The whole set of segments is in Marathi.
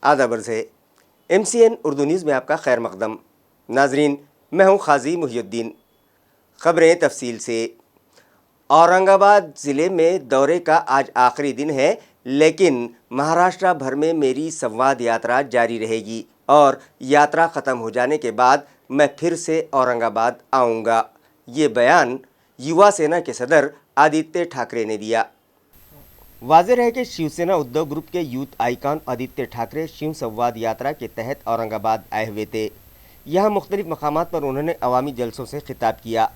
आदाब अर्ज़ है। MCN उर्दू न्यूज़ में आपका खैर मकदम। नाजरीन, मैं हूँ खाजी मुहियुद्दीन। ख़बरें तफसील से। औरंगाबाद ज़िले में दौरे का आज आखिरी दिन है, लेकिन महाराष्ट्र भर में मेरी संवाद यात्रा जारी रहेगी और यात्रा ख़त्म हो जाने के बाद मैं फिर से औरंगाबाद आऊँगा। ये बयान युवा सेना के सदर आदित्य ठाकरे ने दिया। वाज़ेह है कि शिवसेना उद्धव ग्रुप के यूथ आइकॉन आदित्य ठाकरे शिव संवाद यात्रा के तहत औरंगाबाद आए हुए थे। यहाँ मुख्तलिफ मकामात पर उन्होंने अवामी जलसों से खिताब किया।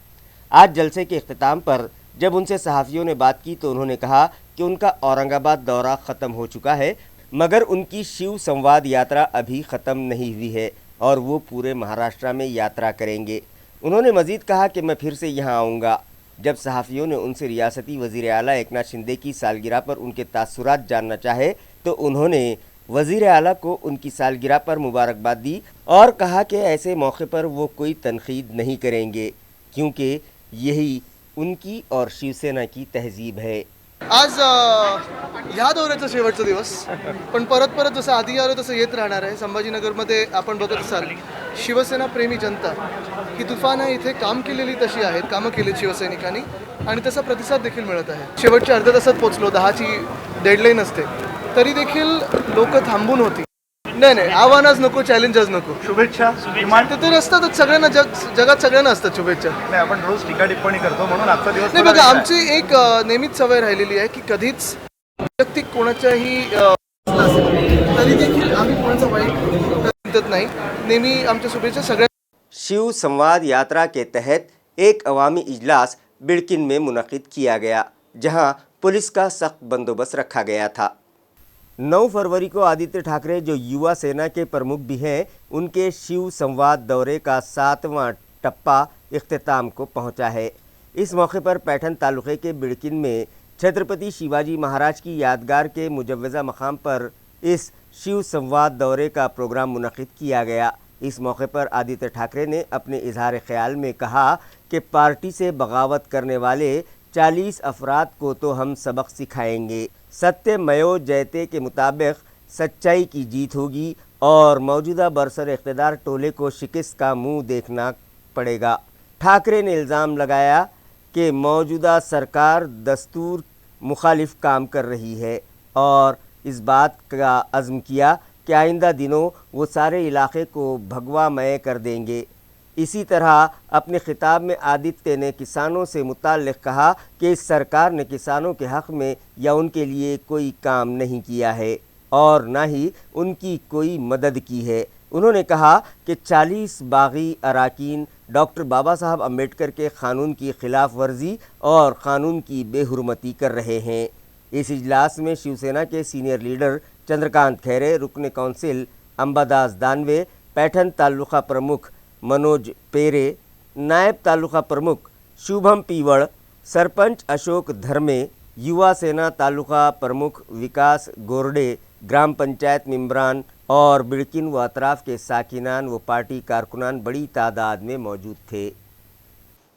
आज जलसे के इख्तिताम पर जब उनसे सहाफ़ियों ने बात की तो उन्होंने कहा कि उनका औरंगाबाद दौरा ख़त्म हो चुका है, मगर उनकी शिव संवाद यात्रा अभी ख़त्म नहीं हुई है और वो पूरे महाराष्ट्र में यात्रा करेंगे। उन्होंने मज़ीद कहा कि मैं फिर से यहाँ आऊँगा। जब सहाफ़ियों ने उनसे रियासती वज़ीर आला एकनाथ शिंदे की सालगिरह पर उनके तासुरात जानना चाहे तो उन्होंने वज़ीर आला को उनकी सालगिरह पर मुबारकबाद दी और कहा कि ऐसे मौके पर वो कोई तनकीद नहीं करेंगे, क्योंकि यही उनकी और शिवसेना की तहजीब है। आज ह्या दौऱ्याचा शेवटचा दिवस, पण परत परत जसं आधी आलो तसं येत राहणार आहे। संभाजीनगरमध्ये आपण बघत असाल शिवसेना प्रेमी जनता ही तुफान इथे काम केलेली तशी आहेत, कामं केलीत शिवसैनिकांनी आणि तसा प्रतिसाद देखील मिळत आहे। शेवटच्या अर्ध्या तासात पोहोचलो, 10ची डेडलाईन असते, तरी देखील लोक थांबून होती। नाही आव्हानच नको, चॅलेंजच नको, शुभेच्छा ते तर असतातच सगळ्यांना, जगात सगळ्यांना असतात शुभेच्छा। नाही, आपण रोज टीका टिप्पणी करतो म्हणून आजचा दिवस नाही बघा, आमची एक नेहमीच सवय राहिलेली आहे की कधीच वैयक्तिक कोणाच्याही तरी देखील आम्ही कोणाचा वाईट नाही, नेहमी आमच्या शुभेच्छा सगळ्या। शिव संवाद यात्रा के तहत एक अवामी इजलास बिड़किन में मुनक़िद किया गया, जहां पुलिस का सख्त बंदोबस्त रखा गया था। 9 फरवरी को आदित्य ठाकरे, जो युवा सेना के प्रमुख भी हैं, उनके शिव संवाद दौरे का 7वां टप्पा इख्तिताम को पहुंचा है। इस मौके पर पैठन तालुके के बिड़किन में छत्रपति शिवाजी महाराज की यादगार के मुजव्वज़ा मकाम पर इस शिव संवाद दौरे का प्रोग्राम मुनक़िद किया गया। इस मौके पर आदित्य ठाकरे ने अपने इजहार ख्याल में कहा कि पार्टी से बगावत करने वाले 40 अफराद को तो हम सबक सिखाएंगे। सत्यमेव जयते के मुताबिक सच्चाई की जीत होगी और मौजूदा बरसर इख्तिदार टोले को शिकस्त का मुंह देखना पड़ेगा। ठाकरे ने इल्ज़ाम लगाया कि मौजूदा सरकार दस्तूर मुखालिफ काम कर रही है और इस बात का अज़्म किया कि आइंदा दिनों वो सारे इलाके को भगवामय कर देंगे। इसी तरह अपने खिताब में आदित्य ने किसानों से मुताल्लिक़ कहा कि इस सरकार ने किसानों के हक़ में या उनके लिए कोई काम नहीं किया है और ना ही उनकी कोई मदद की है। उन्होंने कहा कि 40 बागी अराकीन डॉक्टर बाबा साहब अम्बेडकर के क़ानून की ख़िलाफ़ वर्जी और क़ानून की बेहुरमती कर रहे हैं। इस इजलास में शिवसेना के सीनियर लीडर चंद्रकांत खैरे, रुकन कौंसिल अंबादास दानवे, पैठन तालुका प्रमुख मनोज पेरे, नायब तालुका प्रमुख शुभम पीवड़, सरपंच अशोक धर्मे, युवा सेना तालुका प्रमुख विकास गोरडे, ग्राम पंचायत मेंबरान और बिड़किन व अतराफ़ के साकिनान व पार्टी कारकुनान बड़ी तादाद में मौजूद थे।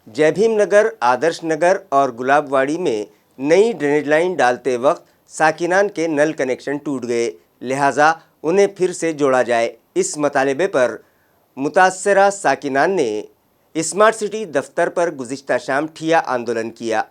जय भीम नगर, आदर्श नगर और गुलाबवाड़ी में नई ड्रेनेज लाइन डालते वक्त साकिनान के नल कनेक्शन टूट गए, लिहाजा उन्हें फिर से जोड़ा जाए। इस मतालबे पर मुतासरा साकिनान ने स्मार्ट सिटी दफ्तर पर गुज़िश्ता शाम ठिया आंदोलन किया।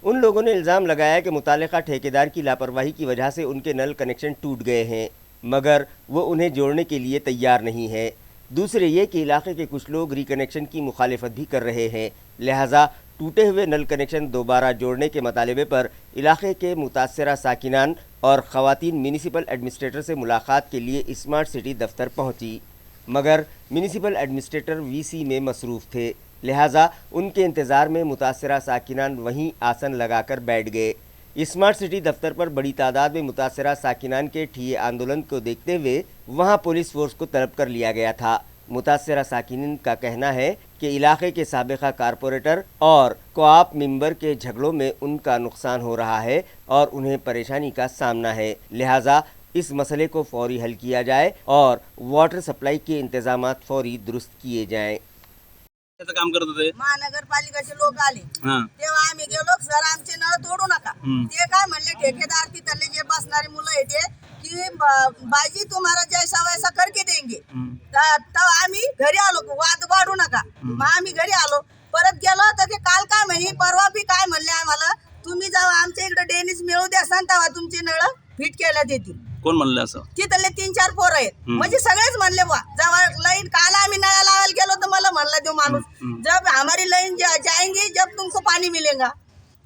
उन लोगों ने इल्ज़ाम लगाया कि मुतालिका ठेकेदार की लापरवाही की वजह से उनके नल कनेक्शन टूट गए हैं, मगर वो उन्हें जोड़ने के लिए तैयार नहीं है। दूसरे ये कि इलाके के कुछ लोग रिकनेक्शन की मुखालिफत भी कर रहे हैं, लिहाजा टूटे हुए नल कनेक्शन दोबारा जोड़ने के मतालबे पर इलाके के मुतासरा साकिनान और ख़वातीन म्यूनिसिपल एडमिनिस्ट्रेटर से मुलाकात के लिए स्मार्ट सिटी दफ्तर पहुंची, मगर म्यूनिसिपल एडमिनिस्ट्रेटर वीसी में मसरूफ़ थे, लिहाजा उनके इंतज़ार में मुतासरा साकिनान वहीं आसन लगाकर बैठ गए। स्मार्ट सिटी दफ्तर पर बड़ी तादाद में मुतासरा साकिनान के ठिये आंदोलन को देखते हुए वहां पुलिस फोर्स को तलब कर लिया गया था। मुतासरा साकिनीन का कहना है कि इलाके के साबिका कारपोरेटर और कोआप मेंबर के झगड़ों में उनका नुकसान हो रहा है और उन्हें परेशानी का सामना है, लिहाजा इस मसले को फौरी हल किया जाए और वाटर सप्लाई के इंतजामात फौरी दुरुस्त किए जाएं। त्याचं काम करत होते महानगरपालिकेचे लोक आले तेव्हा आम्ही गेलो, सर आमचे नळ तोडू नका। ते काय म्हणले, ठेकेदार तिथले जे बसणारे मुलं आहे ते की बाजी तुम्हाला जैसा वैसा करके देंगे. तर आम्ही घरी आलो, वाद वाढू नका. मग आम्ही घरी आलो, परत गेलो तर ते काल काय म्हणे, परवा बी काय म्हणले आम्हाला, तुम्ही जावा आमच्या इकडे डेनिस मिळू द्या तेव्हा तुमची नळ फिट केल्यात येतील. कोण म्हणलं असं? तिथले 3-4 पोरं आहेत, म्हणजे सगळेच म्हणले बा. जेव्हा लाईन काल आम्ही नळा लावायला गेलो तर मला म्हणला देऊ माणूस, जब हमारी लाईन जाएंगी जब तुमको पाणी मिलेगा.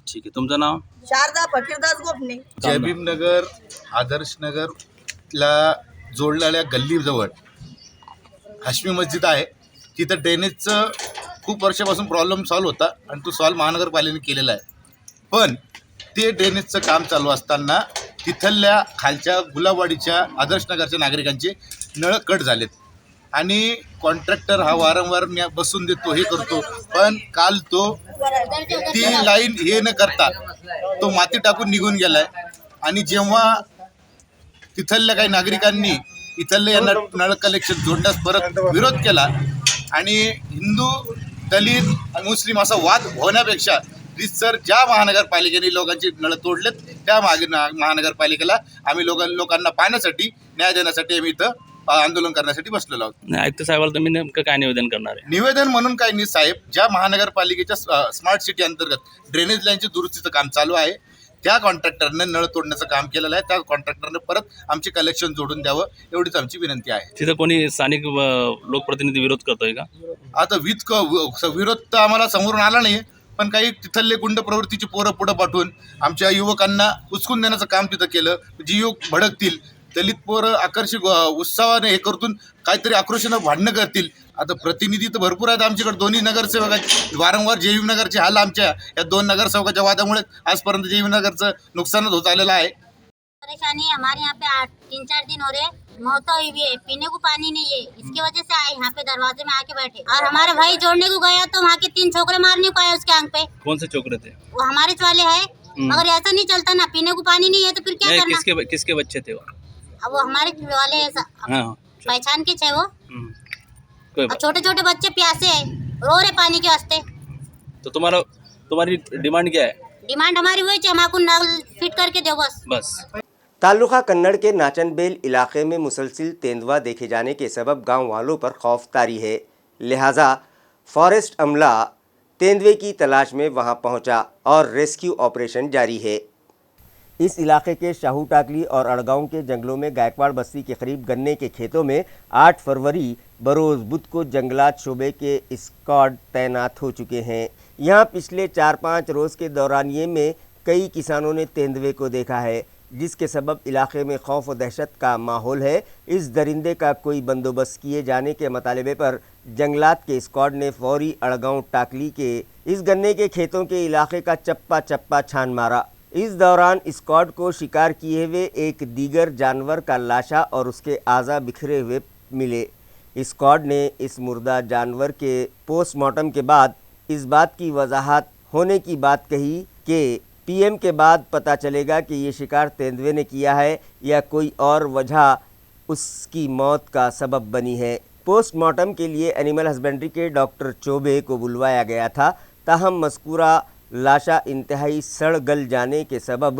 ठीक आहे, तुमचं नाव? शारदा फकीरदास गोपने. जयभीम नगर आदर्श नगरला जोडलेल्या गल्लीजवळ हाशमी मस्जिद आहे. तिथं ड्रेनेजचं खूप वर्षापासून प्रॉब्लेम सॉल्व्ह होता आणि तो सॉल्व्ह महानगरपालिकेने केलेला आहे. पण ते ड्रेनेजचं काम चालू असताना तिथल्या खालच्या गुलाबवाडीच्या आदर्श नगरच्या नागरिकांचे नळ कट झालेत आणि कॉन्ट्रॅक्टर हा वारंवार बसून देतो, हे करतो. पण काल तो ती लाईन हे न करता तो माती टाकून निघून गेलाय. आणि जेव्हा तिथल्या काही नागरिकांनी इथल्या यांना नळ कलेक्शन जोडण्यास परत विरोध केला आणि हिंदू दलित आणि मुस्लिम असा वाद होण्यापेक्षा सर ज्या महानगरपालिकेने लोकांची नळ तोडलेत त्या महानगरपालिकेला आम्ही लोकांना पाण्यासाठी न्याय देण्यासाठी आम्ही इथं आंदोलन करण्यासाठी बसलेलो आहोत. नाही, आयुक्त साहेबाला तुम्ही नेमकं काय निवेदन करणार आहे? निवेदन म्हणून काही नाही साहेब, ज्या महानगरपालिकेच्या स्मार्ट सिटी अंतर्गत ड्रेनेज लाईनची दुरुस्तीचं काम चालू आहे, त्या कॉन्ट्रॅक्टरनं नळ तोडण्याचं काम केलेलं आहे. त्या कॉन्ट्रॅक्टरनं परत आमचे कलेक्शन जोडून द्यावं एवढीच आमची विनंती आहे. तिथं कोणी स्थानिक लोकप्रतिनिधी विरोध करतोय का? आता विरोध तर आम्हाला समोरून आला नाही, पण काही तिथले गुंड प्रवृत्तीची पोरं पुढं पाठवून आमच्या युवकांना उचकून देण्याचं काम तिथं केलं. जी युवक भडकतील, दलित पोरं आकर्षक उत्साहाने हे करतून काहीतरी आक्रोशानं भांडणं करतील. आता प्रतिनिधी तर भरपूर आहेत आमच्याकडे, दोन्ही नगरसेवक आहेत. वारंवार जयभीम नगरचे हाल आमच्या या 2 नगरसेवकाच्या वादामुळे आजपर्यंत जयभीम नगरचं नुकसानच होत आलेलं आहे. परेशानी है हमारे यहाँ पे 3-4 दिन हो रहे, मौत हुई भी है, पीने को पानी नहीं है. इसकी वजह से आए यहाँ पे दरवाजे में आके बैठे. और हमारे भाई जोड़ने को गया तो वहाँ के 3 छोकरे मारने को आए उसके आंख पे. कौन से छोकरे थे? वो हमारे वाले है. मगर ऐसा नहीं चलता ना, पीने को पानी नहीं है तो फिर क्या नहीं, करना. किसके बच्चे थे वो? अब वो हमारे वाले हाँ, पहचान के थे वो. कोई और छोटे छोटे बच्चे प्यासे है, रो रहे पानी के वास्ते. तो तुम्हारी डिमांड क्या है? डिमांड हमारी वही है, हमको नल फिट करके दो बस. तालुका कन्नड़ के नाचनबेल इलाके में मुसलसिल तेंदुआ देखे जाने के सबब गांव वालों पर खौफ तारी है. लिहाजा फॉरेस्ट अमला तेंदुए की तलाश में वहां पहुंचा और रेस्क्यू ऑपरेशन जारी है. इस इलाके के शाहू टाकली और अड़गांव के जंगलों में गायकवाड़ बस्ती के करीब गन्ने के खेतों में 8 फरवरी बरोज़ बुध को जंगलात शोबे के स्क्वाड तैनात हो चुके हैं. यहाँ पिछले 4-5 रोज़ के दौरानिये में कई किसानों ने तेंदुए को देखा है, जिसके सबब इलाके में खौफ व दहशत का माहौल है. इस दरिंदे का कोई बंदोबस्त किए जाने के मुतालबे पर जंगलात के स्क्वाड ने फौरी अड़गांव टाकली के इस गन्ने के खेतों के इलाके का चप्पा चप्पा छान मारा. इस दौरान स्क्वाड को शिकार किए हुए एक दीगर जानवर का लाशा और उसके आज़ा बिखरे हुए मिले. स्क्वाड ने इस मुर्दा जानवर के पोस्टमार्टम के बाद इस बात की वजाहत होने की बात कही कि पीएम के बाद पता चलेगा कि ये शिकार तेंदुए ने किया है या कोई और वजह उसकी मौत का सबब बनी है. पोस्टमार्टम के लिए एनिमल हस्बेंड्री के डॉक्टर चौबे को बुलवाया गया था, ताहम मज़कूरा लाशा इंतहाई सड़ गल जाने के सबब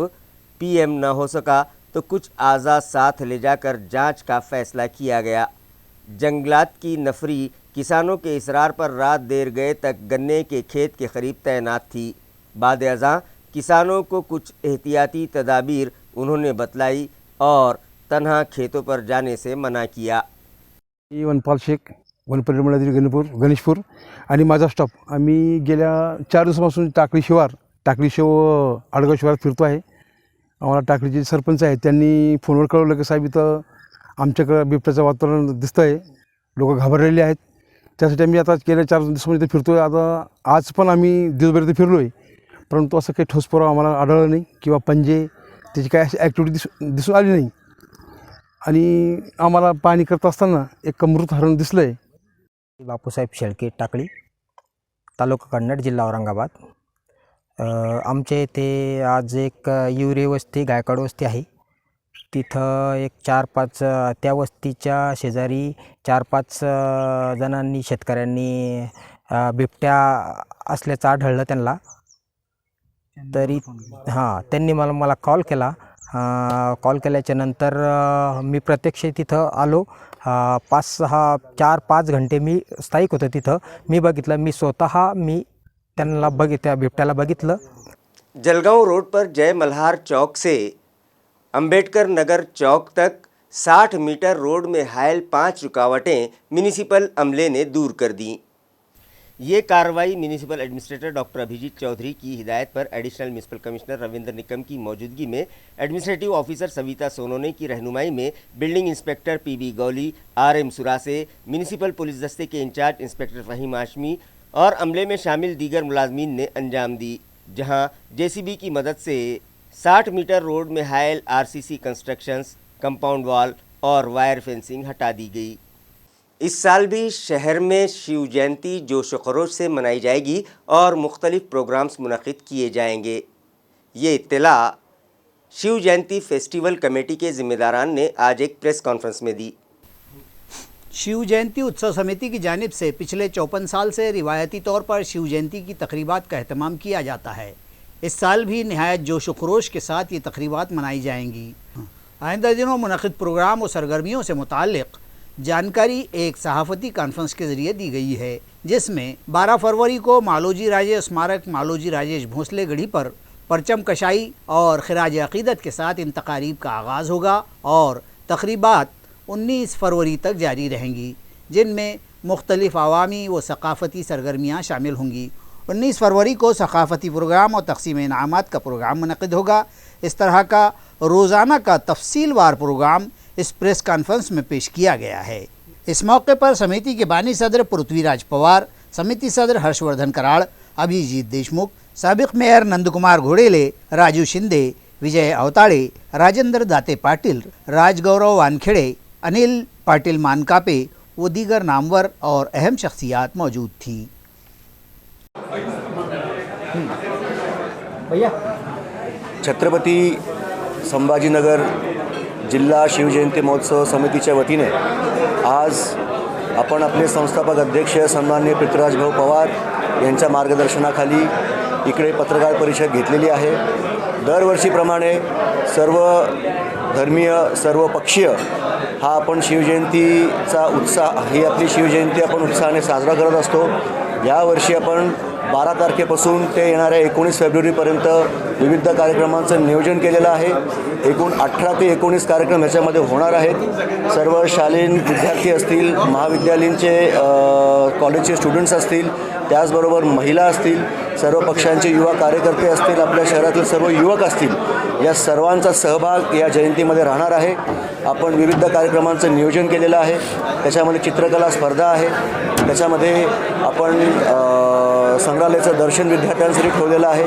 पीएम न हो सका तो कुछ आज़ा साथ ले जाकर जांच का फ़ैसला किया गया. जंगलात की नफरी किसानों के इसरार पर रात देर गए तक गन्ने के खेत के करीब तैनात थी. बाद अज़ां किसानों को कुछ एहतियाती तदाबीर उन्होंने बतलाई और तन्हा खेतों पर जाने से मना किया. वनपाल शेख, वनपरिमंडळातील गणेशपूर आणि माझा स्टाफ आम्ही गेल्या 4 दिवसापासून टाकळी शिवार आडगाव शिवारात फिरतो आहे. आम्हाला टाकळीचे सरपंच आहेत, त्यांनी फोनवर कळवलं की साहेब इथं आमच्याकडं बिबट्याचं वातावरण दिसतं आहे, लोक घाबरलेले आहेत. त्यासाठी आम्ही आता गेल्या 4 दिवसामध्ये इथे फिरतो आहे. आता आज पण आम्ही दिवसभर इथे फिरलो आहे, परंतु असं काही ठोस पुरावा आम्हाला आढळलं नाही किंवा पंजे त्याची काय अशी ॲक्टिव्हिटी दिसून आली नाही. आणि आम्हाला पाहणी करत असताना एक मृत हरण दिसलं आहे. बापूसाहेब शेळके, टाकळी, तालुका कन्नड, जिल्हा औरंगाबाद. आमच्या इथे आज एक युरे वस्ती, गायकवाड वस्ती आहे. तिथं एक 4-5 त्या वस्तीच्या शेजारी 4-5 जणांनी, शेतकऱ्यांनी बिबट्या असल्याचं आढळलं त्यांना. तरी त्यांनी मला कॉल केला कॉल केल्याच्यानंतर मी प्रत्यक्ष तिथं आलो. 4-5 घंटे मी स्थायिक होतो तिथं. मी बघितलं, मी स्वतः त्या बिबट्याला बघितलं. जलगांव रोड पर जय मल्हार चौक से अंबेडकर नगर चौक तक 60 मीटर रोड में हायल 5 रुकावटें म्यूनिसिपल अमले ने दूर कर दी। ये कार्रवाई municipal administrator doctor Abhijit Chaudhari की हिदायत पर additional municipal commissioner Ravindra Nikam की मौजूदगी में एडमिनिस्ट्रेटिव ऑफिसर सविता सोनोने की रहनुमाई में building inspector PB Gauli, RM Surase, municipal police दस्ते के इंचार्ज इंस्पेक्टर फहीम हाशमी और अमले में शामिल दीगर मुलाजमीन ने अंजाम दी, जहां जेसीबी की मदद से 60 मीटर रोड में हायल आरसीसी कंस्ट्रक्शंस, कंपाउंड वॉल और वायर फेंसिंग हटा दी गई। इस साल भी शहर में शिव जयंती जोश व खरोश से मनाई जाएगी और मुख्तलिफ प्रोग्राम्स मुनक़िद किए जाएंगे। ये इत्तला शिव जयंती फेस्टिवल कमेटी के ज़िम्मेदारान ने आज एक प्रेस कॉन्फ्रेंस में दी। शिव जयंती उत्सव समिति की जानिब से पिछले 54 साल से रिवायती तौर पर शिव जयंती की तकरीबात का अहतमाम किया जाता है। इस साल भी नहायत जोश व खरोश के साथ ये तकरीबात मनाई जाएंगी। आइंदा दिनों मुनक़िद प्रोग्राम और सरगर्मियों से मुताल्लिक़ जानकारी एक सहाफ़ती कॉन्फ्रेंस के ज़रिए दी गई है, जिसमें 12 फरवरी को मालोजी राजे स्मारक मालोजी राजेश भोंसले गढ़ी पर परचम कशाई और खिराज अक़ीदत के साथ इन तकारीब का आगाज़ होगा और तकरीबात 19 फरवरी तक जारी रहेंगी, जिनमें मुख्तलिफ़ अवामी व सकाफ़ती सरगर्मियाँ शामिल होंगी। 19 फरवरी को सकाफ़ती प्रोग्राम और तक़सीम इनामात का प्रोग्राम मुनक़िद होगा। इस तरह का रोज़ाना का तफसीलवार प्रोग्राम इस प्रेस कॉन्फ्रेंस में पेश किया गया है। इस मौके पर समिति के बानी सदर पृथ्वीराज पवार, समिति सदर हर्षवर्धन कराड़, अभिजीत देशमुख, साबिक़ मेयर नंदकुमार घोड़ेले, राजू शिंदे, विजय अवताड़े, राजेंद्र दाते पाटिल, राजगौरव वानखेड़े, अनिल पाटिल मानकापे व दीगर नामवर और अहम शख्सियात मौजूद थी। छत्रपती संभाजीनगर जिल्हा शिवजयंती महोत्सव समितीच्या वतीने आज आपण आपले संस्थापक अध्यक्ष सन्माननीय पृथ्वीराज भाऊ पवार यांच्या मार्गदर्शनाखाली इकडे पत्रकार परिषद घेतलेली आहे। दरवर्षीप्रमाणे सर्व धर्मीय सर्व पक्षीय हा आपण शिवजयंतीचा उत्साह ही आपली शिवजयंती आपण उत्साहाने साजरा करत असतो। यावर्षी आपण 12 तारखेपासून ते येणाऱ्या 19 फेब्रुवारीपर्यंत विविध कार्यक्रमांचं नियोजन केलेलं आहे। एकूण 18 ते 19 कार्यक्रम ह्याच्यामध्ये होणार आहेत। सर्व शालेय विद्यार्थी असतील, महाविद्यालयीनचे कॉलेजचे स्टुडंट्स असतील, त्याचबरोबर महिला असतील, सर्व पक्षांचे युवा कार्यकर्ते असतील, आपल्या शहरातील सर्व युवक असतील, या सर्वांचा सहभाग या जयंतीमध्ये राहणार आहे। आपण विविध कार्यक्रमांचं नियोजन केलेलं आहे। त्याच्यामध्ये चित्रकला स्पर्धा आहे, त्याच्यामध्ये आपण संग्रहालयाचं दर्शन विद्यार्थ्यांसाठी ठेवलेलं आहे।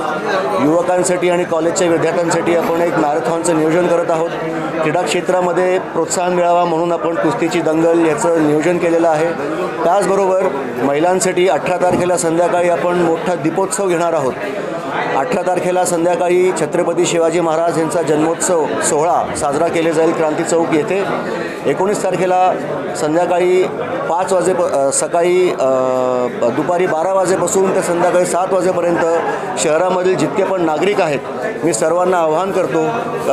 युवकांसाठी आणि कॉलेजच्या विद्यार्थ्यांसाठी आपण एक मॅरेथॉनचं नियोजन करत आहोत। क्रीडा क्षेत्रामध्ये प्रोत्साहन मिळावा म्हणून आपण कुस्तीची दंगल याचं नियोजन केलेलं आहे। त्याचबरोबर महिलांसाठी 18 तारखेला संध्याकाळी आपण मोठा दीपोत्सव घेणार आहोत। 18 तारखेला संध्याकाळी छत्रपती शिवाजी महाराज यांचा जन्मोत्सव सोहळा साजरा केले जाईल क्रांती चौक येथे। 19 तारखेला संध्याकाळी 5 वाजे सकाळी दुपारी 12 वाजेपासून ते संध्याकाळी 7 वाजेपर्यंत शहरामधील जितके पण नागरिक आहेत मी सर्वांना आवाहन करतो,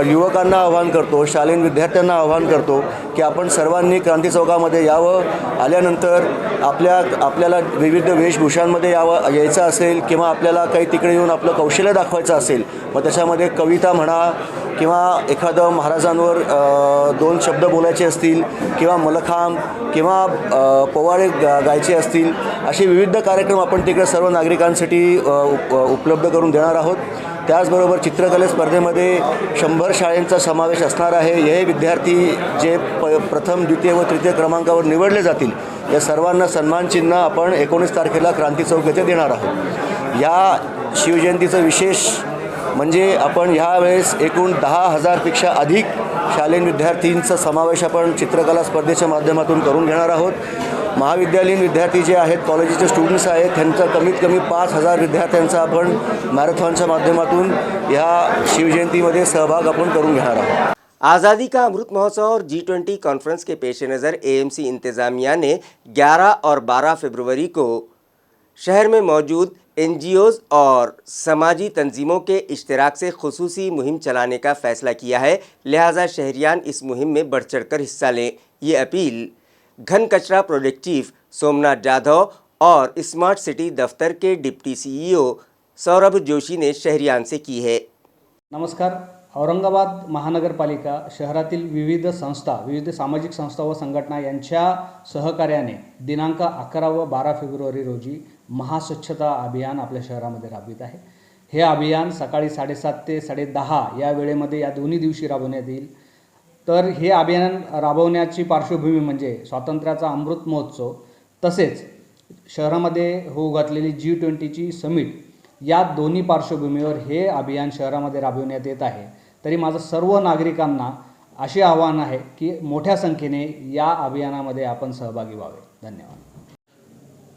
युवकांना आवाहन करतो, शालेय विद्यार्थ्यांना आवाहन करतो की आपण सर्वांनी क्रांती चौकामध्ये यावं। आल्यानंतर आपल्याला विविध वेशभूषांमध्ये यायचं असेल किंवा आपल्याला काही तिकडे येऊन आपलं कौशल्य दाखवायचं असेल, मग त्याच्यामध्ये कविता म्हणा किंवा एखादं महाराजांवर 2 शब्द बोलायचे असतील किंवा मलखांब किंवा पोवाडे गायचे असतील, असे विविध कार्यक्रम आपण तिकडे सर्व नागरिकांसाठी उपलब्ध करून देणार आहोत। त्याचबरोबर चित्रकले स्पर्धेमध्ये 100 शाळांचा समावेश असणार आहे। हे विद्यार्थी जे प्रथम, द्वितीय व तृतीय क्रमांकावर निवडले जातील या सर्वांना सन्मानचिन्ह आपण 19 तारखेला क्रांती चौक येथे देणार आहोत। या शिवजयंतीचं विशेष म्हणजे आपण ह्यावेळेस एकूण 10,000पेक्षा अधिक शालेय विद्यार्थींचा समावेश आपण चित्रकला स्पर्धेच्या माध्यमातून करून घेणार आहोत। महाविद्यालयीन विद्यार्थी जे आहेत, कॉलेजचे स्टुडंट्स आहेत, त्यांचा कमीत कमी 5,000 विद्यार्थ्यांचा आपण मॅरेथॉनच्या माध्यमातून ह्या शिवजयंतीमध्ये सहभाग आपण करून घेणार आहोत। आज़ादी का अमृत महोत्सव और G20 कॉन्फ्रेंस के पेश नज़र AMC इंतज़ामिया ने 11 और 12 फरवरी को शहर में मौजूद NGOs और समाजी तंजीमों के इश्तराक से खुसूसी मुहिम चलाने का फैसला किया है, लिहाजा शहरियान इस मुहिम में बढ़ चढ़ कर हिस्सा लें। ये अपील घन कचरा प्रोजेक्ट चीफ सोमनाथ जाधव और स्मार्ट सिटी दफ्तर के डिप्टी CEO सौरभ जोशी ने शहरियान से की है। नमस्कार. औरंगाबाद महानगरपालिका शहरातील विविध सामाजिक संस्था व संघटना यांच्या सहकार्याने दिनांक 11 व 12 फेब्रुवारी रोजी महास्वच्छता अभियान आपल्या शहरामध्ये राबवित आहे. हे अभियान सकाळी 7:30 ते 10:30 या वेळेमध्ये या दोन्ही दिवशी राबवण्यात येईल. तर हे अभियान राबवण्याची पार्श्वभूमी म्हणजे स्वातंत्र्याचा अमृत महोत्सव तसेच शहरामध्ये होऊ घातलेली G20ची समिट या दोन्ही पार्श्वभूमीवर हे अभियान शहरामध्ये राबविण्यात येत आहे. तरी माझं सर्व नागरिकांना असे आवाहन आहे की मोठ्या संख्येने या अभियानामध्ये आपण सहभागी व्हावे. धन्यवाद.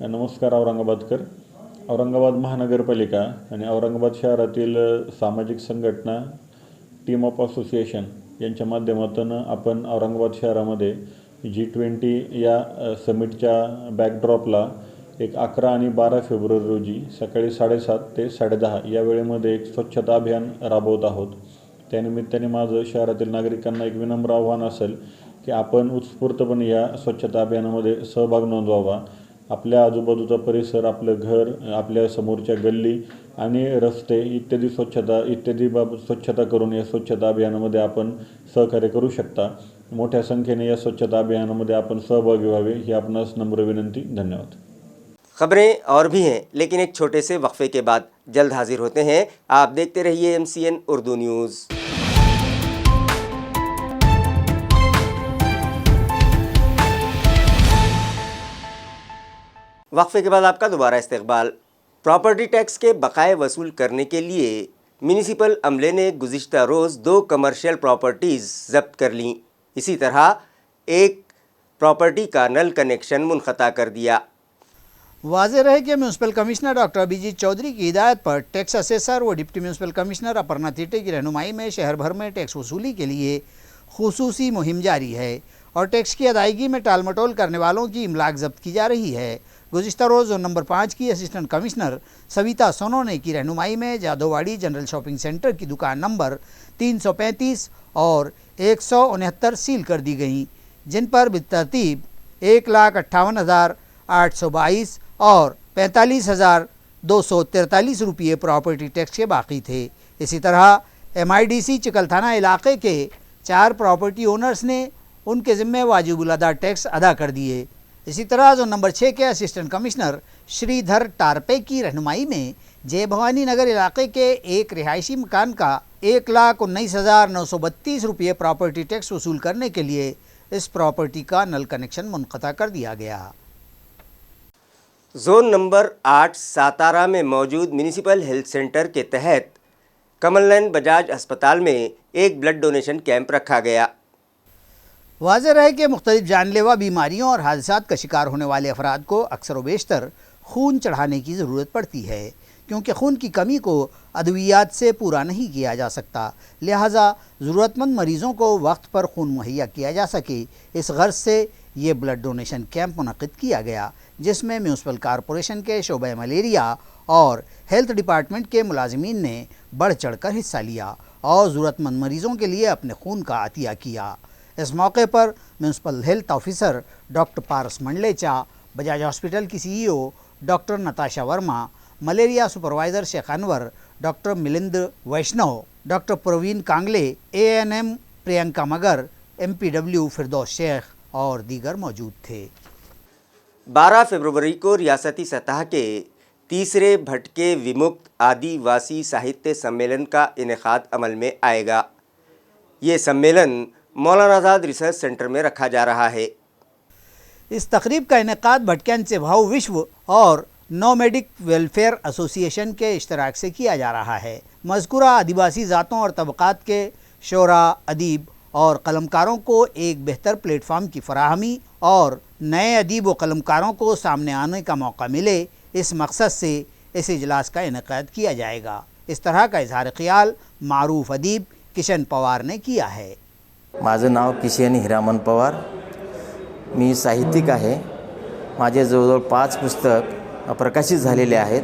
नमस्कार औरंगाबादकर. औरंगाबाद महानगरपालिका आणि औरंगाबाद शहरातील सामाजिक संघटना टीम ऑफ असोसिएशन यांच्या माध्यमातून आपण औरंगाबाद शहरामध्ये G20 या समिटच्या बॅकड्रॉपला एक 11 आणि 12 फेब्रुवारी रोजी सकाळी 7:30 ते 10:30 या वेळेमध्ये एक स्वच्छता अभियान राबवत आहोत. त्यानिमित्ताने माझं शहरातील नागरिकांना एक विनम्र आव्हान असेल की आपण उत्स्फूर्तपणे या स्वच्छता अभियानामध्ये सहभाग नोंदवावा. आपल्या आजूबाजूचा परिसर, आपलं घर, आपल्या समोरच्या गल्ली आणि रस्ते इत्यादी बाबत स्वच्छता करून या स्वच्छता अभियानामध्ये आपण सहकार्य करू शकता. मोठ्या संख्येने या स्वच्छता अभियानामध्ये आपण सहभागी व्हावे ही आपणास नम्र विनंती. धन्यवाद. खबरें और भी हैं, लेकिन एक छोटे से वक्फे के बाद जल्द हाजिर होते हैं. आप देखते रहिए MCN उर्दू न्यूज़. वक्फे के बाद आपका दोबारा इस्तकबाल. प्रॉपर्टी टैक्स के बकाए वसूल करने के लिए म्यूनिसिपल अमले ने गुज़िश्ता रोज़ 2 कमर्शियल प्रॉपर्टीज़ जब्त कर लीं. इसी तरह एक प्रॉपर्टी का नल कनेक्शन मुनक़ता कर दिया. वाज़ेह रहे कि municipal commissioner doctor Abhijit Chaudhari की हिदायत पर टैक्स असेसर व deputy municipal commissioner Aparna Thite की रहनुमाई में शहर भर में टैक्स वसूली के लिए खुसूसी मुहिम जारी है और टैक्स की अदायगी में टालमटोल करने वालों की इमलाक जब्त की जा रही है. गुज़िश्ता रोज़ जोन नंबर 5 की असिस्टेंट कमिश्नर सविता सोनोने की रहनुमाई में जादोवाड़ी जनरल शॉपिंग सेंटर की दुकान नंबर 335 और 169 सील कर दी गई, जिन पर बितरतीब 1,58,822 और 45,243 रुपये प्रॉपर्टी टैक्स के बाकी थे. इसी तरह MIDC चिकलथाना इलाके के 4 प्रॉपर्टी ओनर्स ने उनके ज़िम्मे वाजिबुल अदा टैक्स अदा कर दिए. इसी तरह जो नंबर 6 के असिस्टेंट कमिश्नर श्रीधर टारपे की रहनुमाई में जय भवानी नगर इलाके के एक रिहायशी मकान का 1,19,932 रुपये प्रॉपर्टी टैक्स वसूल करने के लिए इस प्रॉपर्टी का नल कनेक्शन मुनक़ता कर दिया गया. जोन नंबर 8 सातारा में मौजूद म्यूनिसिपल हेल्थ सेंटर के तहत कमल नयन बजाज अस्पताल में एक ब्लड डोनेशन कैंप रखा गया. वाज़ेह रहे कि मुख्तलिफ जानलेवा बीमारियों और हादसात का शिकार होने वाले अफराद को अक्सर व बेशतर खून चढ़ाने की ज़रूरत पड़ती है, क्योंकि खून की कमी को अद्वियात से पूरा नहीं किया जा सकता. लिहाजा ज़रूरतमंद मरीज़ों को वक्त पर खून मुहैया किया जा सके, इस गर्ज से ये ब्लड डोनेशन कैंप मुनक़िद किया गया, जिसमें म्यूनसिपल कॉरपोरेशन के शोबे मलेरिया और हेल्थ डिपार्टमेंट के मुलाजिमीन ने बढ़ चढ़ कर हिस्सा लिया और ज़रूरतमंद मरीज़ों के लिए अपने खून का अतिया किया. इस मौके पर municipal health officer doctor Paras Mandlecha, Bajaj hospital की CEO doctor Natasha Verma, malaria supervisor Shaikh Anwar, doctor Milind Vaishnav, doctor Pravin Kangle, ANM Priyanka Magar, MPW Firdaus Shaikh और दीगर मौजूद थे. 12 फरवरी को रियासती सतह के तीसरे भटके विमुक्त आदिवासी साहित्य सम्मेलन का इनेकाद अमल में आएगा. ये सम्मेलन मौलाना आज़ाद रिसर्च सेंटर में रखा जा रहा है. इस तकरीब का इनेकाद भटक्यांचे भाऊ विश्व और नोमैडिक वेलफेयर एसोसिएशन के इश्तराक से किया जा रहा है. मज़कूरा आदिवासी ज़ातों और तबक़ात के शोरा, अदीब और कलमकारों को एक बेहतर प्लेटफार्म की फराहमी और नए अदीब व कलमकारों को सामने आने का मौका मिले, इस मकसद से इस इजलास का इनेकाद किया जाएगा. इस तरह का इजहार ख्याल मारूफ अदीब किशन पवार ने किया है. माझं नाव किशन हिरामन पवार, मी साहित्यिक आहे. माझे जवळजवळ 5 पुस्तक प्रकाशित झालेले आहेत.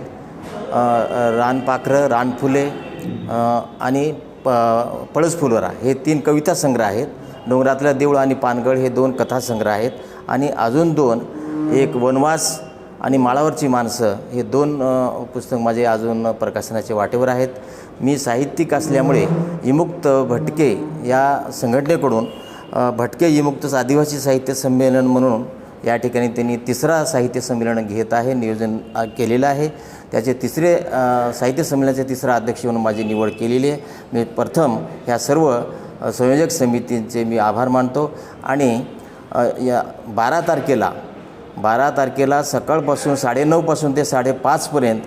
रानपाखरं, रानफुले आणि पळस फुलवरा हे 3 कविता संग्रह आहेत. डोंगरातलं देऊळ आणि पानगळ हे 2 कथासंग्रह आहेत. आणि अजून 2, एक वनवास आणि माळावरची माणसं हे 2 पुस्तक माझे अजून प्रकाशनाच्या वाटेवर आहेत. मी साहित्यिक असल्यामुळे विमुक्त भटके या संघटनेकडून भटके विमुक्त आदिवासी साहित्य संमेलन म्हणून या ठिकाणी त्यांनी 3रा साहित्य संमेलन घेत आहे, नियोजन केलेलं आहे. त्याचे 3रे साहित्य संमेलनाचे 3रा अध्यक्ष म्हणून माझी निवड केलेली आहे. मी प्रथम ह्या सर्व संयोजक समितींचे मी आभार मानतो. आणि या 12 तारखेला सकाळपासून 9:30 ते 5:30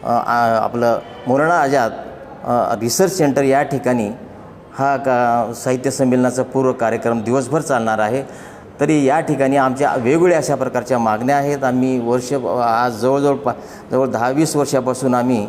आपलं मौलाना आझाद रिसर्च सेंटर या ठिकाणी हा साहित्य संमेलनाचा पूर्व कार्यक्रम दिवसभर चालणार आहे. तरी या ठिकाणी आमच्या वेगवेगळ्या अशा प्रकारच्या मागण्या आहेत. आम्ही आज जवळ 10-20 वर्षापासून आम्ही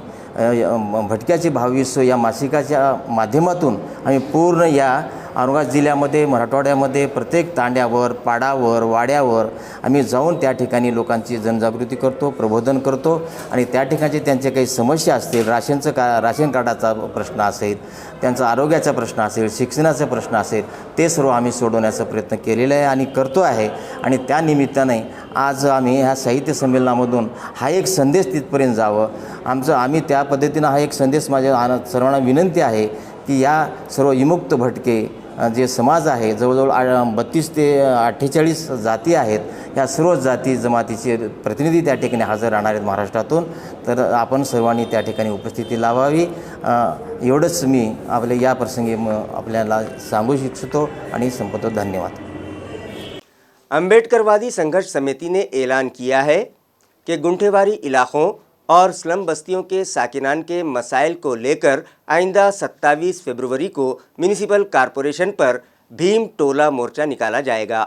भटक्याचे भावविश्व या मासिकाच्या माध्यमातून आम्ही पूर्ण या औरंगाबाद जिल्ह्यामध्ये, मराठवाड्यामध्ये प्रत्येक तांड्यावर, पाडावर, वाड्यावर आम्ही जाऊन त्या ठिकाणी लोकांची जनजागृती करतो, प्रबोधन करतो. आणि त्या ठिकाणचे त्यांचे काही समस्या असतील, राशन कार्डाचा प्रश्न असेल, त्यांचा आरोग्याचा प्रश्न असेल, शिक्षणाचा प्रश्न असेल, ते सर्व आम्ही सोडवण्याचा प्रयत्न केलेला आहे आणि करतो आहे. आणि त्या निमित्ताने आज आम्ही ह्या साहित्य संमेलनामधून हा एक संदेश तिथपर्यंत जावं आम्ही त्या पद्धतीनं हा एक संदेश माझ्या सर्वांना विनंती आहे की या सर्व विमुक्त भटके जे समाज आहे, जवळजवळ 32 ते 48 जाती आहेत. या सर्व जाती जमातीचे प्रतिनिधी त्या ठिकाणी हजर राहणार आहेत महाराष्ट्रातून. तर आपण सर्वांनी त्या ठिकाणी उपस्थिती लावावी. एवढंच मी आपल्या या प्रसंगी आपल्याला सांगू इच्छितो आणि संपतो. धन्यवाद. अम्बेडकरवादी संघर्ष समिति ने ऐलान किया है कि गुंठेवारी इलाकों और स्लम बस्तियों के साकिनान के मसाइल को लेकर आइंदा 27 फरवरी को म्यूनिसिपल कॉरपोरेशन पर भीम टोला मोर्चा निकाला जाएगा।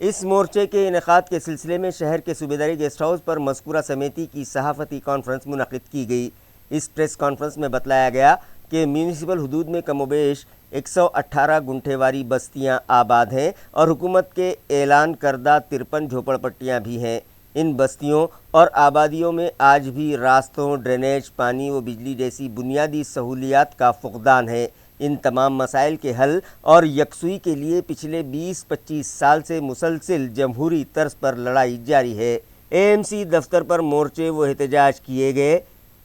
इस मोर्चे के इनेकाद के सिलसिले में शहर के सूबेदारी गेस्ट हाउस पर मज़कूरा समिति की सहाफ़ती कॉन्फ्रेंस मुनक़िद की गई। इस प्रेस कॉन्फ्रेंस में बतलाया गया कि म्यूनिसिपल हदूद में कमोबेश 118 गुंठेवारी बस्तियां आबाद हैं और हुकूमत के ऐलान करदा 53 झोपड़पट्टियां भी हैं। इन बस्तियों और आबादियों में आज भी रास्तों, ड्रेनेज, पानी व बिजली जैसी बुनियादी सहूलियात का फुक़दान है। इन तमाम मसाइल के हल और यकसुई के लिए पिछले 20-25 साल से मुसलसिल जमहूरी तर्ज पर लड़ाई जारी है। एएमसी दफ्तर पर मोर्चे व एहतजाज किए गए,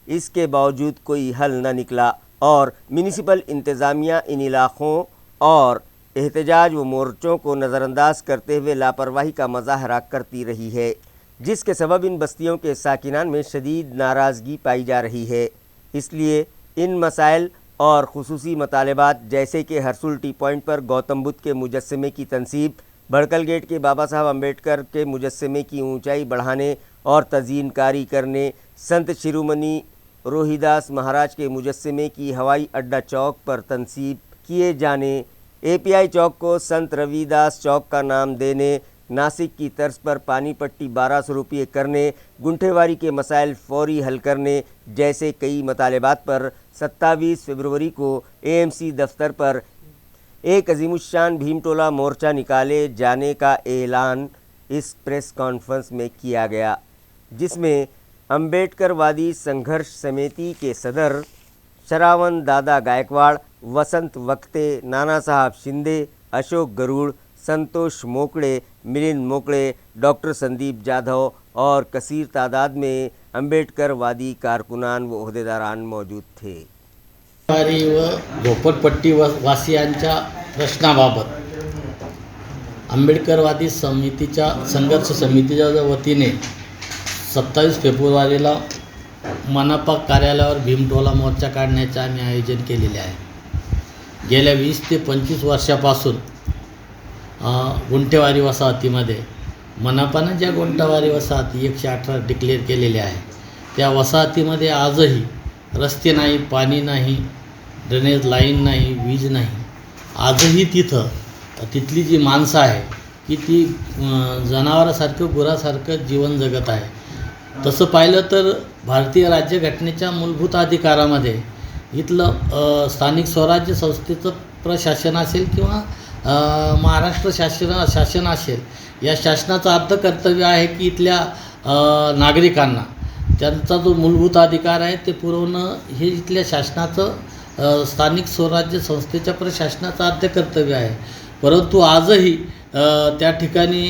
इसके बावजूद कोई हल न निकला और म्यूनिसिपल इंतज़ामिया इन इलाक़ों और एहतजाज व मोर्चों को नज़रअंदाज करते हुए लापरवाही का मुज़ाहरा करती रही है, जिसके सबब इन बस्तियों के साकिनान में शदीद नाराज़गी पाई जा रही है। इसलिए इन मसाइल और खुसूसी मतालबात जैसे कि हरसुल टी पॉइंट पर गौतम बुद्ध के मुजस्समे की तनसीब, भड़कल गेट के बाबा साहब अम्बेडकर के मुजस्समे की ऊंचाई बढ़ाने और तज़यीनकारी करने, संत शिरोमणि रोहिदास महाराज के मुजस्समे की हवाई अड्डा चौक पर तनसीब किए जाने, एपीआई चौक को संत रविदास चौक का नाम देने, नासिक की तर्ज पर पानी पट्टी 1200 रुपये करने, गुंठेवारी के मसाइल फौरी हल करने जैसे कई मतालबात पर 27 फरवरी को एएमसी दफ्तर पर एक अजीमुशान भीमटोला मोर्चा निकाले जाने का ऐलान इस प्रेस कॉन्फ्रेंस में किया गया, जिसमें अम्बेडकरवादी संघर्ष समिति के सदर शरावन दादा गायकवाड़, वसंत वक्ते, नाना साहब शिंदे, अशोक गरुड़, संतोष मोकड़े, मिलिंद मोकड़े, डॉक्टर संदीप जाधव और कसीर तादाद में अम्बेडकरवादी कारकुनान व ओहदेदारान मौजूद थे। वारी व झोपडपट्टी वासियांच्या प्रश्नाबाबत आंबेडकरवादी समितीच्या संघर्ष समितीच्या वतीने 27 फेब्रुवारीला मनपा कार्यालयावर भीमटोला मोर्चा काढण्याचे आम्ही आयोजन केलेले आहे। गेल्या 20 ते 25 वर्षापासून गुंठेवारी वसाहतीमध्ये मनपानं ज्या गुंठेवारी वसाहती 118 डिक्लेअर केलेल्या आहे, त्या वसाहतीमध्ये आजही रस्ते नाही, पाणी नाही, ड्रेनेज लाईन नाही, वीज नाही। आजही तिथली जी माणसं आहे की ती जनावरासारखं गुरासारखं जीवन जगत आहे। तसं पाहिलं तर भारतीय राज्यघटनेच्या मूलभूत अधिकारामध्ये इथलं स्थानिक स्वराज्य संस्थेचं प्रशासन असेल किंवा महाराष्ट्र शासन असेल, या शासनाचं अर्थ कर्तव्य आहे की इथल्या नागरिकांना त्यांचा जो मूलभूत अधिकार आहे ते पुरवणं हे इथल्या शासनाचं स्थानिक स्वराज्य संस्थेच्या प्रशासनाचं आद्य कर्तव्य आहे. परंतु आजही त्या ठिकाणी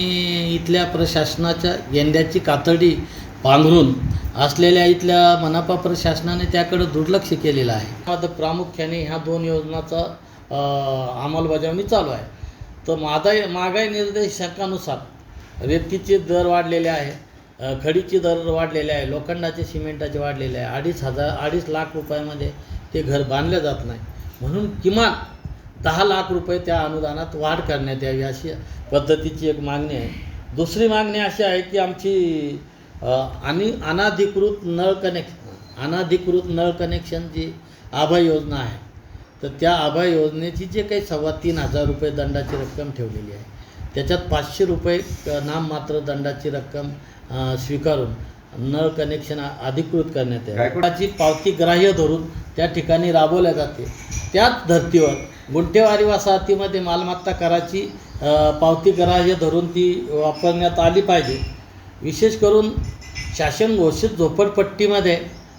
इथल्या प्रशासनाच्या गेंड्याची कातडी पांघरून असलेल्या इथल्या मनपा प्रशासनाने त्याकडे दुर्लक्ष केलेलं आहे. आता प्रामुख्याने ह्या 2 योजनाचा अंमलबजावणी चालू आहे. तर महागाई निर्देशांकानुसार रेतीचे दर वाढलेले आहे, खडीचे दर वाढलेले आहे, लोखंडाचे सिमेंटाचे वाढलेले आहे. 2.5 लाख रुपयामध्ये ते घर बांधले जात नाही. म्हणून किमान 10 लाख रुपये त्या अनुदानात वाढ करण्यात यावी अशी पद्धतीची एक मागणी आहे. दुसरी मागणी अशी आहे की आमची अनाधिकृत नळ कनेक्शन जी आभा योजना आहे, तर त्या आभा योजनेची जे काही 3,500 रुपये दंडाची रक्कम ठेवलेली आहे, त्याच्यात 500 रुपये नाममात्र दंडाची रक्कम स्वीकारून नळ कनेक्शन अधिकृत करण्यात यावे. त्याची पावती ग्राह्य धरून त्या ठिकाणी राबवल्या जाते. त्याच धर्तीवर गुंठेवारी वसाहतीमध्ये मालमत्ता कराची पावती ग्राह्य धरून ती वापरण्यात आली पाहिजे. विशेष करून शासन घोषित झोपडपट्टीमध्ये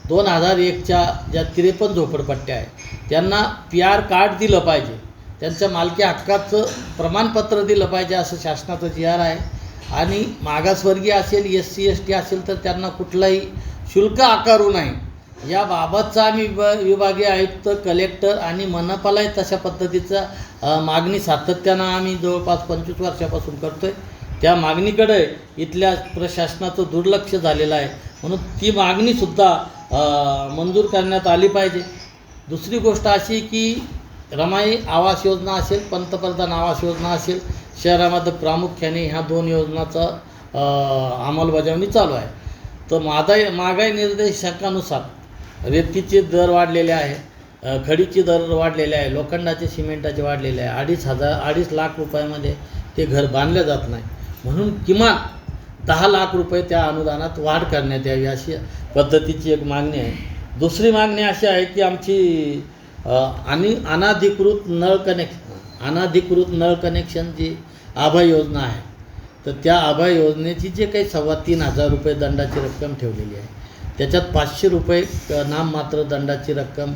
2001च्या ज्या 53 झोपडपट्ट्या आहेत त्यांना PR कार्ड दिलं पाहिजे, त्यांच्या मालकी हक्काचं प्रमाणपत्र दिलं पाहिजे असं शासनाचं GR आहे. आणि मागासवर्गीय असेल, SC ST असेल तर त्यांना कुठलाही शुल्क आकारू नये याबाबतचा आम्ही विभागीय आयुक्त, कलेक्टर आणि मनपालाही तशा पद्धतीचा मागणी सातत्यानं आम्ही जवळपास 25 वर्षापासून करतो आहे. त्या मागणीकडे इथल्या प्रशासनाचं दुर्लक्ष झालेलं आहे, म्हणून ती मागणीसुद्धा मंजूर करण्यात आली पाहिजे. दुसरी गोष्ट अशी की रमाई आवास योजना असेल, पंतप्रधान आवास योजना असेल, शहरामध्ये प्रामुख्याने ह्या 2 योजनाचा अंमलबजावणी चालू आहे. तर महागाई निर्देशांकानुसार रेतीचे दर वाढलेले आहे, खडीचे दर वाढलेले आहे, लोखंडाचे सिमेंटाचे वाढलेले आहे. 2.5 लाख रुपयामध्ये ते घर बांधले जात नाही. म्हणून किमान 10 लाख रुपये त्या अनुदानात वाढ करण्यात यावी अशी पद्धतीची एक मागणी आहे. दुसरी मागणी अशी आहे की आमची अनाधिकृत नळ कनेक्शन जी आभा योजना आहे, तर त्या आभा योजनेची जे काही 3,500 रुपये दंडाची रक्कम ठेवलेली आहे, त्याच्यात 500 रुपये नाममात्र दंडाची रक्कम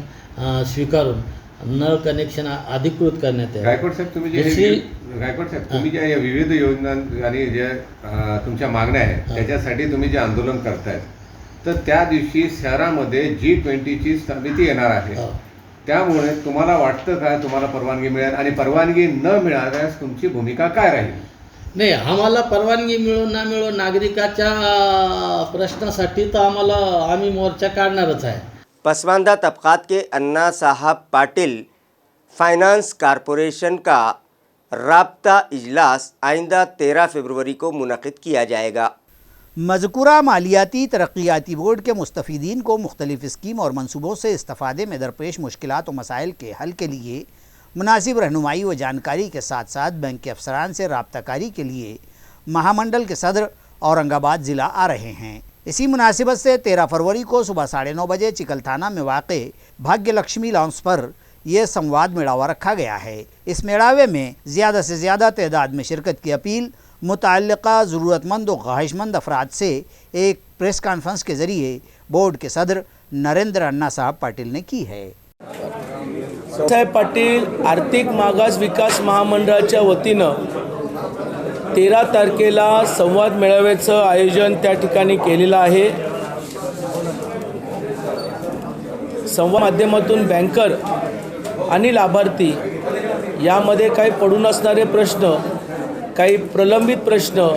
स्वीकारून नळ कनेक्शन अधिकृत करण्यात यावे. गायकवाड साहेब, तुम्ही ज्या या विविध योजना आणि ज्या तुमच्या मागण्या आहेत त्याच्यासाठी तुम्ही जे आंदोलन करतायत, तर त्या दिवशी शहरामध्ये G20ची समिती येणार आहे. त्यामुळे तुम्हाला वाटतं काय तुम्हाला परवानगी मिळेल, आणि परवानगी न मिळाल्यास तुमची भूमिका काय राहील? नाही, आम्हाला परवानगी मिळो ना मिळो नागरिकाच्या प्रश्नासाठी तर आम्ही मोर्चा काढणारच आहे. पसमानदा तबकात के अन्ना साहब पाटिल फाइनेंस कॉरपोरेशन का राब्ता इजलास आइंदा 13 फरवरी को मुनक़िद किया जाएगा. मज़कूरा मालियाती तरक्याती बोर्ड के मुस्तफ़ीदीन को मुख्तलिफ़ स्कीम और मनसूबों से इस्तिफ़ादे में दरपेश मुश्किलात और मसाइल के हल के लिए मुनासिब रहनुमाई व जानकारी के साथ साथ बैंक के अफसरान से राब्ताकारी के लिए महामंडल के सदर औरंगाबाद ज़िला आ रहे हैं. इसी मुनासिबत से 13 फरवरी को सुबह 9:30 बजे चिकलथाना में वाक़े भाग्य लक्ष्मी लॉन्स पर यह संवाद मेड़ावा रखा गया है. इस मेड़ावे में ज़्यादा से ज़्यादा तादाद में शिरकत की अपील मुतअल्लिक़ा ज़रूरतमंद व ख्वाहिशमंद अफराद से एक प्रेस कॉन्फ्रेंस के ज़रिए बोर्ड के सदर नरेंद्र अण्णा साहब पाटिल ने की है. साहेब पाटील आर्थिक मागास विकास महामंडळाच्या वतीनं 13 तारखेला संवाद मेळाव्याचं आयोजन त्या ठिकाणी केलेलं आहे. संवाद माध्यमातून बँकर आणि लाभार्थी यामध्ये काही पडून असणारे प्रश्न, काही प्रलंबित प्रश्न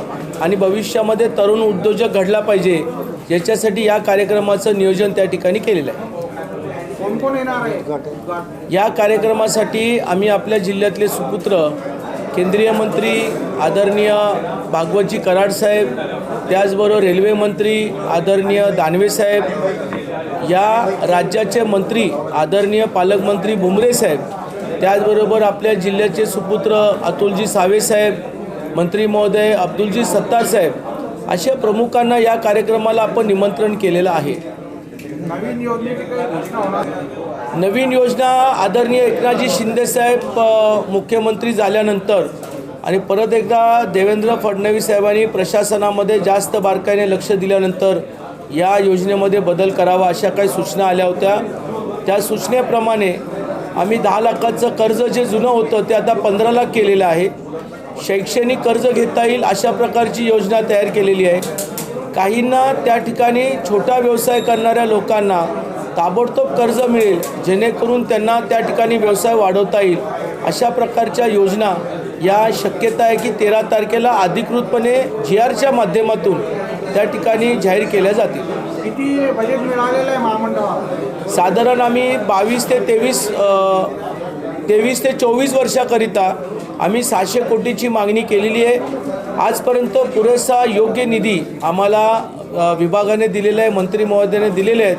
आणि भविष्यामध्ये तरुण उद्योजक घडला पाहिजे याच्यासाठी या कार्यक्रमाचं नियोजन त्या ठिकाणी केलेलं आहे. कोण कोण येणार आहे या कार्यक्रमासाठी? आम्ही आपल्या जिल्ह्यातले सुपुत्र केंद्रीय मंत्री आदरणीय भागवतजी कराड साहेब, त्याचबरोबर रेल्वे मंत्री आदरणीय दानवे साहेब, या राज्याचे मंत्री आदरणीय पालकमंत्री भुमरे साहेब, त्याचबरोबर आपल्या जिल्ह्याचे सुपुत्र अतुलजी सावे साहेब, मंत्री महोदय अब्दुलजी सत्तार साहेब, अशा प्रमुखांना या कार्यक्रमाला आपण निमंत्रण केलेलं आहे. नवीन योजनेची काही घोषणा होणार? नवीन योजना आदरणीय एकनाथजी शिंदे साहेब मुख्यमंत्री झाल्यानंतर आणि परत एकदा देवेंद्र फडणवीस साहेबांनी प्रशासनामध्ये जास्त बारकाईने लक्ष दिल्यानंतर या योजनेमध्ये बदल करावा अशा काही सूचना आल्या होत्या. त्या सूचनेप्रमाणे आम्ही 10 लाखाचं कर्ज जे जुनं होतं ते आता 15 लाख केलेलं आहे. शैक्षणिक कर्ज घेता येईल अशा प्रकारची योजना तयार केलेली आहे. काहींना त्या ठिकाणी छोटा व्यवसाय करणाऱ्या लोकांना ताबडतोब कर्ज मिळेल जेणेकरून त्यांना त्या ठिकाणी व्यवसाय वाढवता येईल अशा प्रकारच्या योजना या शक्यता आहे की 13 तारखेला अधिकृतपणे GRच्या माध्यमातून त्या ठिकाणी जाहीर केल्या जातील. किती बजेट मिळालेलं आहे महामंडळाला? साधारण आम्ही 22 ते 24 वर्षाकरिता आम्ही 600 कोटीची मागणी केलेली आहे. आजपर्यंत पुरेसा योग्य निधी आम्हाला विभागाने दिलेला आहे, मंत्री महोदयाने दिलेले आहेत.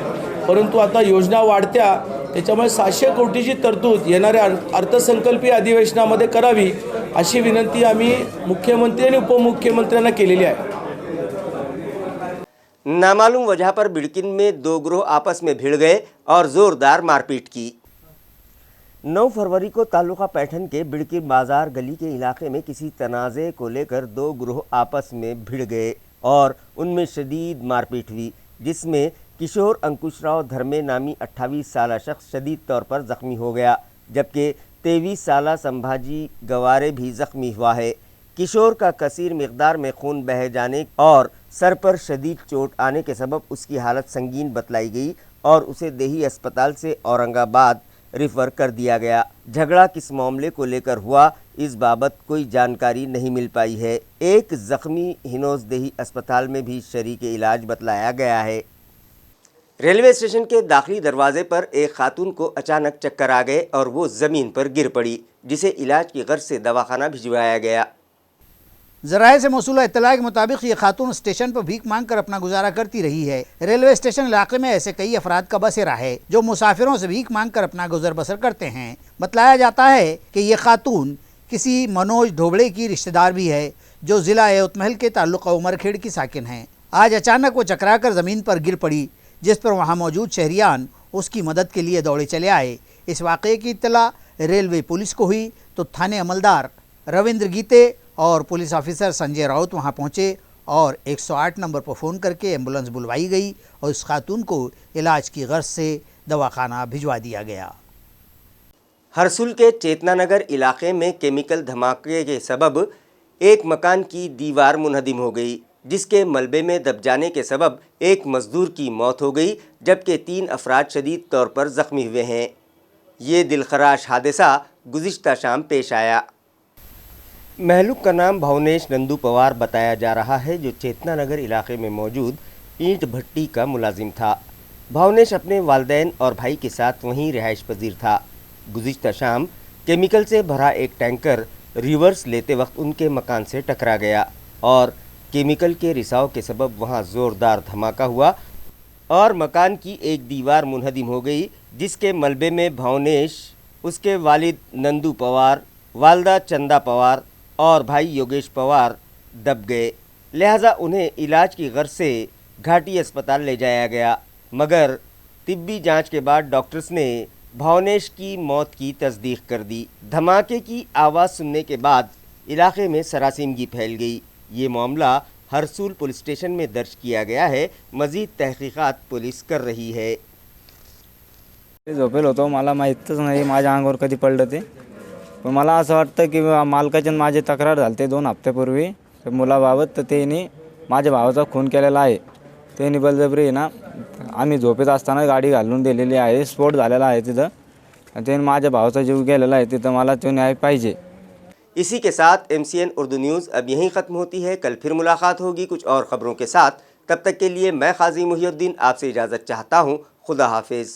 परंतु आता योजना वाढत्या त्याच्यामुळे 600 कोटीची तरतूद येणाऱ्या अर्थसंकल्पीय अधिवेशनामध्ये करावी अशी विनंती आम्ही मुख्यमंत्री आणि उपमुख्यमंत्र्यांना केलेली आहे. नामालूम वजह पर बिड़किन में 2 गिरोह आपस में भिड़ गए और जोरदार मारपीट की. 9 फरवरी को तालुका पैठन के बिड़किन बाजार गली के इलाके में किसी तनाज़े को लेकर 2 गिरोह आपस में भिड़ गए और उनमें शदीद मारपीट हुई, जिसमें किशोर अंकुशराव धर्मे नामी 28 साल शख्स शदीद तौर पर ज़ख्मी हो गया, जबकि 23 साल संभाजी गवारे भी ज़ख्मी हुआ है. किशोर का कसीर मिकदार में खून बह जाने और सर पर शदीद चोट आने के सबब उसकी हालत संगीन बतलाई गई और उसे देही अस्पताल से औरंगाबाद रिफ़र कर दिया गया. झगड़ा किस मामले को लेकर हुआ, इस बाबत कोई जानकारी नहीं मिल पाई है. एक ज़ख्मी हिनोज देही अस्पताल में भी शरीक इलाज बतलाया गया है. रेलवे स्टेशन के दाखिली दरवाजे पर एक खातून को अचानक चक्कर आ गए और वो ज़मीन पर गिर पड़ी, जिसे इलाज की गर्ज से दवाखाना भिजवाया गया. ज़राए से मौसूला इत्तला के मुताबिक ये खातून स्टेशन पर भीख मांग कर अपना गुजारा करती रही है. रेलवे स्टेशन इलाके में ऐसे कई अफराद का बसेरा है जो मुसाफिरों से भीख मांग कर अपना गुजर बसर करते हैं. बतलाया जाता है कि ये खातून किसी मनोज ढोबड़े की रिश्तेदार भी है जो ज़िला यवतमहल के ताल्लुका उमरखेड़ की साकिन हैं. आज अचानक वो चकरा कर ज़मीन पर गिर पड़ी, जिस पर वहाँ मौजूद शहरियान उसकी मदद के लिए दौड़े चले आए. इस वाक़े की इत्तला रेलवे पुलिस को हुई तो थाने अमलदार रविंद्र गीते और पुलिस ऑफिसर संजय राउत वहां पहुंचे और 108 नंबर पर फ़ोन करके एम्बुलेंस बुलवाई गई और इस खातून को इलाज की गर्ज से दवाखाना भिजवा दिया गया. हरसुल के चेतनानगर इलाके में केमिकल धमाके के सबब एक मकान की दीवार मुनहदिम हो गई, जिसके मलबे में दब जाने के सबब एक मजदूर की मौत हो गई, जबकि 3 अफराद शदीद तौर पर ज़ख्मी हुए हैं. ये दिलखराश हादसा गुज़िश्ता शाम पेश आया. महलूक का नाम भावनेश नंदू पवार बताया जा रहा है, जो चेतनानगर इलाके में मौजूद ईंट भट्टी का मुलाजिम था. भावनेश अपने वालदैन और भाई के साथ वहीं रिहाइश पजीर था. गुज़िश्ता शाम केमिकल से भरा एक टैंकर रिवर्स लेते वक्त उनके मकान से टकरा गया और केमिकल के रिसाव के सबब वहां ज़ोरदार धमाका हुआ और मकान की एक दीवार मुनहदिम हो गई, जिसके मलबे में भावनेश, उसके वालिद नंदू पवार, वालदा चंदा पवार और भाई योगेश पवार दब गए. लिहाजा उन्हें इलाज की गर्ज से घाटी अस्पताल ले जाया गया, मगर तिब्बी जांच के बाद डॉक्टर्स ने भावनेश की मौत की तस्दीक कर दी. धमाके की आवाज़ सुनने के बाद इलाके में सरासिमगी फैल गई. ये मामला हरसूल पुलिस स्टेशन में दर्ज किया गया है. मज़ीद तहकीकात पुलिस कर रही है. झोपेल होतो, मला माहीतच नाही माझ्या अंगावर कधी पडलं ते. पण मला असं वाटतं की मालकाची माझी तक्रार झाली ते 2 हप्त्यापूर्वी मुलाबाबत, तर त्यांनी माझ्या भावाचा खून केलेला आहे. त्यांनी बलजबरी आहे ना, आम्ही झोपेत असताना गाडी घालून दिलेली आहे, स्फोट झालेला आहे तिथं, आणि त्यांनी माझ्या भावाचा जीव गेलेला आहे तिथं. मला तो न्याय पाहिजे. इसी के साथ MCN उर्दू न्यूज़ अब यहीं ख़त्म होती है. कल फिर मुलाकात होगी कुछ और ख़बरों के साथ. तब तक के लिए मैं क़ाज़ी मुहिउद्दीन आपसे इजाज़त चाहता हूँ. खुदा हाफिज़.